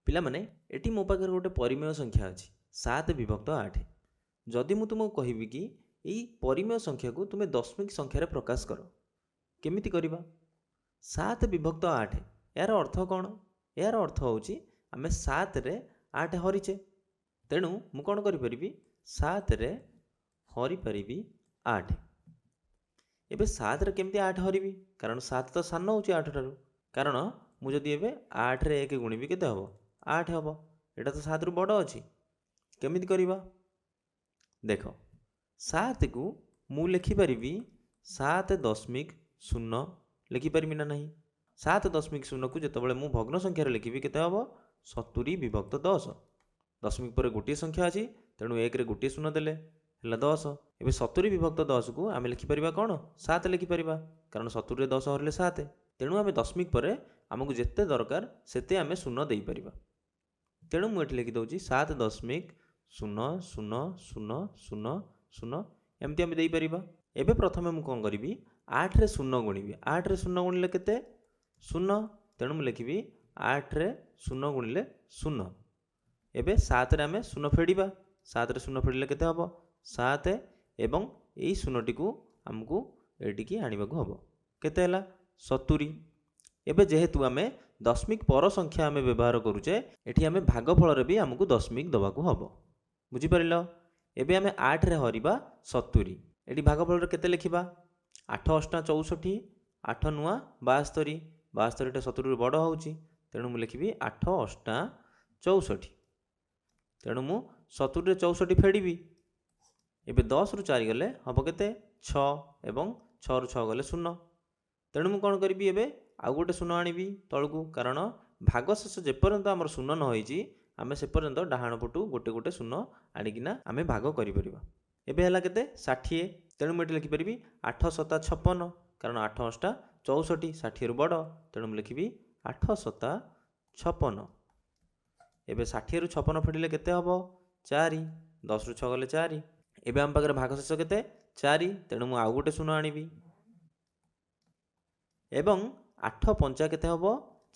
ପିଲାମାନେ ଏଠି ମୋ ପାଖରେ ଗୋଟେ ପରିମେୟ ସଂଖ୍ୟା ଅଛି 7 ବିଭକ୍ତ 8। ଯଦି ମୁଁ ତୁମକୁ କହିବି କି ଏଇ ପରିମେୟ ସଂଖ୍ୟାକୁ ତୁମେ ଦଶମିକ ସଂଖ୍ୟାରେ ପ୍ରକାଶ କର, କେମିତି କରିବା? 7 ବିଭକ୍ତ 8 ଏହାର ଅର୍ଥ କ'ଣ? ଏହାର ଅର୍ଥ ହେଉଛି ଆମେ 7ରେ 8 ହରିଛେ, ତେଣୁ ମୁଁ କ'ଣ କରିପାରିବି? 7ରେ ହରିପାରିବି 8। ଏବେ 7ରେ କେମିତି 8 ହରିବି? କାରଣ 7 ତ ସାନ ହେଉଛି 8 ଠାରୁ। କାରଣ ମୁଁ ଯଦି ଏବେ 8ରେ 1 ଗୁଣିବି କେତେ ହେବ? 8 ହେବ। ଏଇଟା ତ 7ରୁ ବଡ଼ ଅଛି। କେମିତି କରିବା? ଦେଖ, 7କୁ ମୁଁ ଲେଖିପାରିବି 7.0 ଲେଖିପାରିବି ନା ନାହିଁ? 7.0କୁ ଯେତେବେଳେ ମୁଁ ଭଗ୍ନ ସଂଖ୍ୟାରେ ଲେଖିବି କେତେ ହେବ? 70 ବିଭକ୍ତ 10। ଦଶମିକ ପରେ ଗୋଟିଏ ସଂଖ୍ୟା ଅଛି, ତେଣୁ 1ରେ ଗୋଟିଏ ଶୂନ ଦେଲେ ହେଲା 10। ଏବେ 70 ବିଭକ୍ତ 10କୁ ଆମେ ଲେଖିପାରିବା କ'ଣ? 7 ଲେଖିପାରିବା, କାରଣ 70ରେ 10 ହରିଲେ 7। ତେଣୁ ଆମେ ଦଶମିକ ପରେ ଆମକୁ ଯେତେ ଦରକାର ସେତେ ଆମେ ଶୂନ ଦେଇପାରିବା। ତେଣୁ ମୁଁ ଏଠି ଲେଖିଦେଉଛି 7.00000 ଏମିତି ଆମେ ଦେଇପାରିବା। ଏବେ ପ୍ରଥମେ ମୁଁ କ'ଣ କରିବି? 8ରେ ଶୂନ ଗୁଣିବି। 8ରେ ଶୂନ ଗୁଣିଲେ କେତେ? 0। ତେଣୁ ମୁଁ ଲେଖିବି 8ରେ ଶୂନ ଗୁଣିଲେ 0। ଏବେ 7ରେ ଆମେ ଶୂନ ଫେଡ଼ିବା। 7ରେ ଶୂନ ଫେଡ଼ିଲେ କେତେ ହେବ? 7 ଏବଂ ଏଇ ଶୂନଟିକୁ ଆମକୁ ଏଇଠିକି ଆଣିବାକୁ ହେବ। କେତେ ହେଲା? 70। ଏବେ ଯେହେତୁ ଆମେ ଦଶମିକ ପର ସଂଖ୍ୟା ଆମେ ବ୍ୟବହାର କରୁଛେ, ଏଠି ଆମେ ଭାଗଫଳରେ ବି ଆମକୁ ଦଶମିକ ଦେବାକୁ ହେବ। ବୁଝିପାରିଲ? ଏବେ ଆମେ 8ରେ ହରିବା 70। ଏଠି ଭାଗଫଳରେ କେତେ ଲେଖିବା? 8 ଅଷ୍ଟା 64, 8 ନୂଆ 72। 72ଟା 70ରୁ ବଡ଼ ହେଉଛି, ତେଣୁ ମୁଁ ଲେଖିବି 8 ଅଷ୍ଟା 64। ତେଣୁ ମୁଁ 70ରେ 64 ଫେଡ଼ିବି। ଏବେ 10ରୁ 4 ଗଲେ ହେବ କେତେ? 6 ଏବଂ 6ରୁ 6 ଗଲେ 0। ତେଣୁ ମୁଁ କ'ଣ କରିବି? ଏବେ ଆଉ ଗୋଟେ ଶୂନ ଆଣିବି ତଳକୁ, କାରଣ ଭାଗଶେଷ ଯେପର୍ଯ୍ୟନ୍ତ ଆମର ଶୂନ ନ ହେଇଛି ଆମେ ସେ ପର୍ଯ୍ୟନ୍ତ ଡାହାଣ ପଟୁ ଗୋଟେ ଗୋଟେ ଶୂନ ଆଣିକିନା ଆମେ ଭାଗ କରିପାରିବା। ଏବେ ହେଲା କେତେ? 60। ତେଣୁ ମୁଁ ଏଠି ଲେଖିପାରିବି 8 ସତା 56, କାରଣ 8 ଅଷ୍ଟା 64, 60ରୁ ବଡ଼, ତେଣୁ ମୁଁ ଲେଖିବି 8 ସତା 56। ଏବେ 60ରୁ 56 ଫେଡ଼ିଲେ କେତେ ହେବ? 4। 10ରୁ 6 ଗଲେ 4। ଏବେ ଆମ ପାଖରେ ଭାଗଶେଷ କେତେ? 4, ତେଣୁ ମୁଁ ଆଉ ଗୋଟେ ଶୂନ ଆଣିବି ଏବଂ 8 ପଞ୍ଚା କେତେ ହେବ?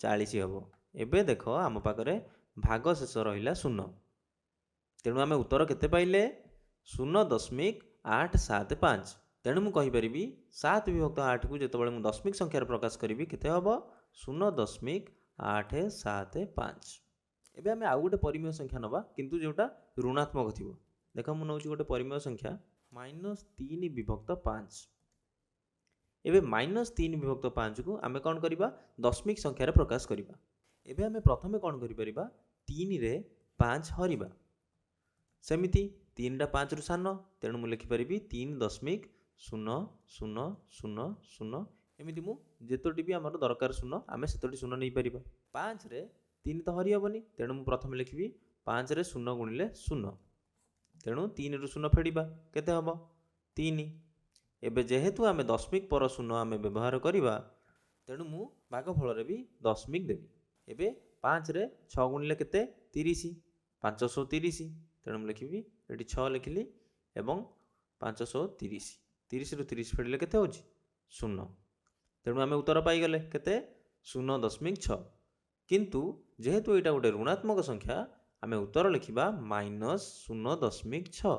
40 ହେବ। ଏବେ ଦେଖ ଆମ ପାଖରେ ଭାଗଶେଷ ରହିଲା 0। ତେଣୁ ଆମେ ଉତ୍ତର କେତେ ପାଇଲେ? 0.875। ତେଣୁ ମୁଁ କହିପାରିବି 7 ବିଭକ୍ତ 8କୁ ଯେତେବେଳେ ମୁଁ ଦଶମିକ ସଂଖ୍ୟାରେ ପ୍ରକାଶ କରିବି କେତେ ହେବ? 0.875। ଏବେ ଆମେ ଆଉ ଗୋଟେ ପରିମେୟ ସଂଖ୍ୟା ନେବା, କିନ୍ତୁ ଯେଉଁଟା ଋଣାତ୍ମକ ଥିବ। ଦେଖ, ମୁଁ ନେଉଛି ଗୋଟେ ପରିମେୟ ସଂଖ୍ୟା -3 ବିଭକ୍ତ 5। ଏବେ -3 ବିଭକ୍ତ 5କୁ ଆମେ କ'ଣ କରିବା? ଦଶମିକ ସଂଖ୍ୟାରେ ପ୍ରକାଶ କରିବା। ଏବେ ଆମେ ପ୍ରଥମେ କ'ଣ କରିପାରିବା? 3ରେ 5 ହରିବା। ସେମିତି 3ଟା 5ରୁ ସାନ, ତେଣୁ ମୁଁ ଲେଖିପାରିବି 3.00000। ଏମିତି ମୁଁ ଯେତୋଟି ବି ଆମର ଦରକାର ଶୂନ ଆମେ ସେତୋଟି ଶୂନ ନେଇପାରିବା। 5ରେ 3 ତ ହରି ହେବନି, ତେଣୁ ମୁଁ ପ୍ରଥମେ ଲେଖିବି 5ରେ ଶୂନ ଗୁଣିଲେ 0। ତେଣୁ 3ରୁ ଶୂନ ଫେଡ଼ିବା, କେତେ ହେବ? 3। ଏବେ ଯେହେତୁ ଆମେ ଦଶମିକ ପର ଶୂନ ଆମେ ବ୍ୟବହାର କରିବା, ତେଣୁ ମୁଁ ଭାଗଫଳରେ ବି ଦଶମିକ ଦେବି। ଏବେ 5ରେ 6 ଗୁଣିଲେ କେତେ? 30, 530। ତେଣୁ ମୁଁ ଲେଖିବି ଏଠି 6 ଲେଖିଲି ଏବଂ 530। 30ରୁ 30 ଫେଡ଼ିଲେ କେତେ ହେଉଛି? 0। ତେଣୁ ଆମେ ଉତ୍ତର ପାଇଗଲେ କେତେ? 0.6। କିନ୍ତୁ ଯେହେତୁ ଏଇଟା ଗୋଟେ ଋଣାତ୍ମକ ସଂଖ୍ୟା, ଆମେ ଉତ୍ତର ଲେଖିବା -0.6।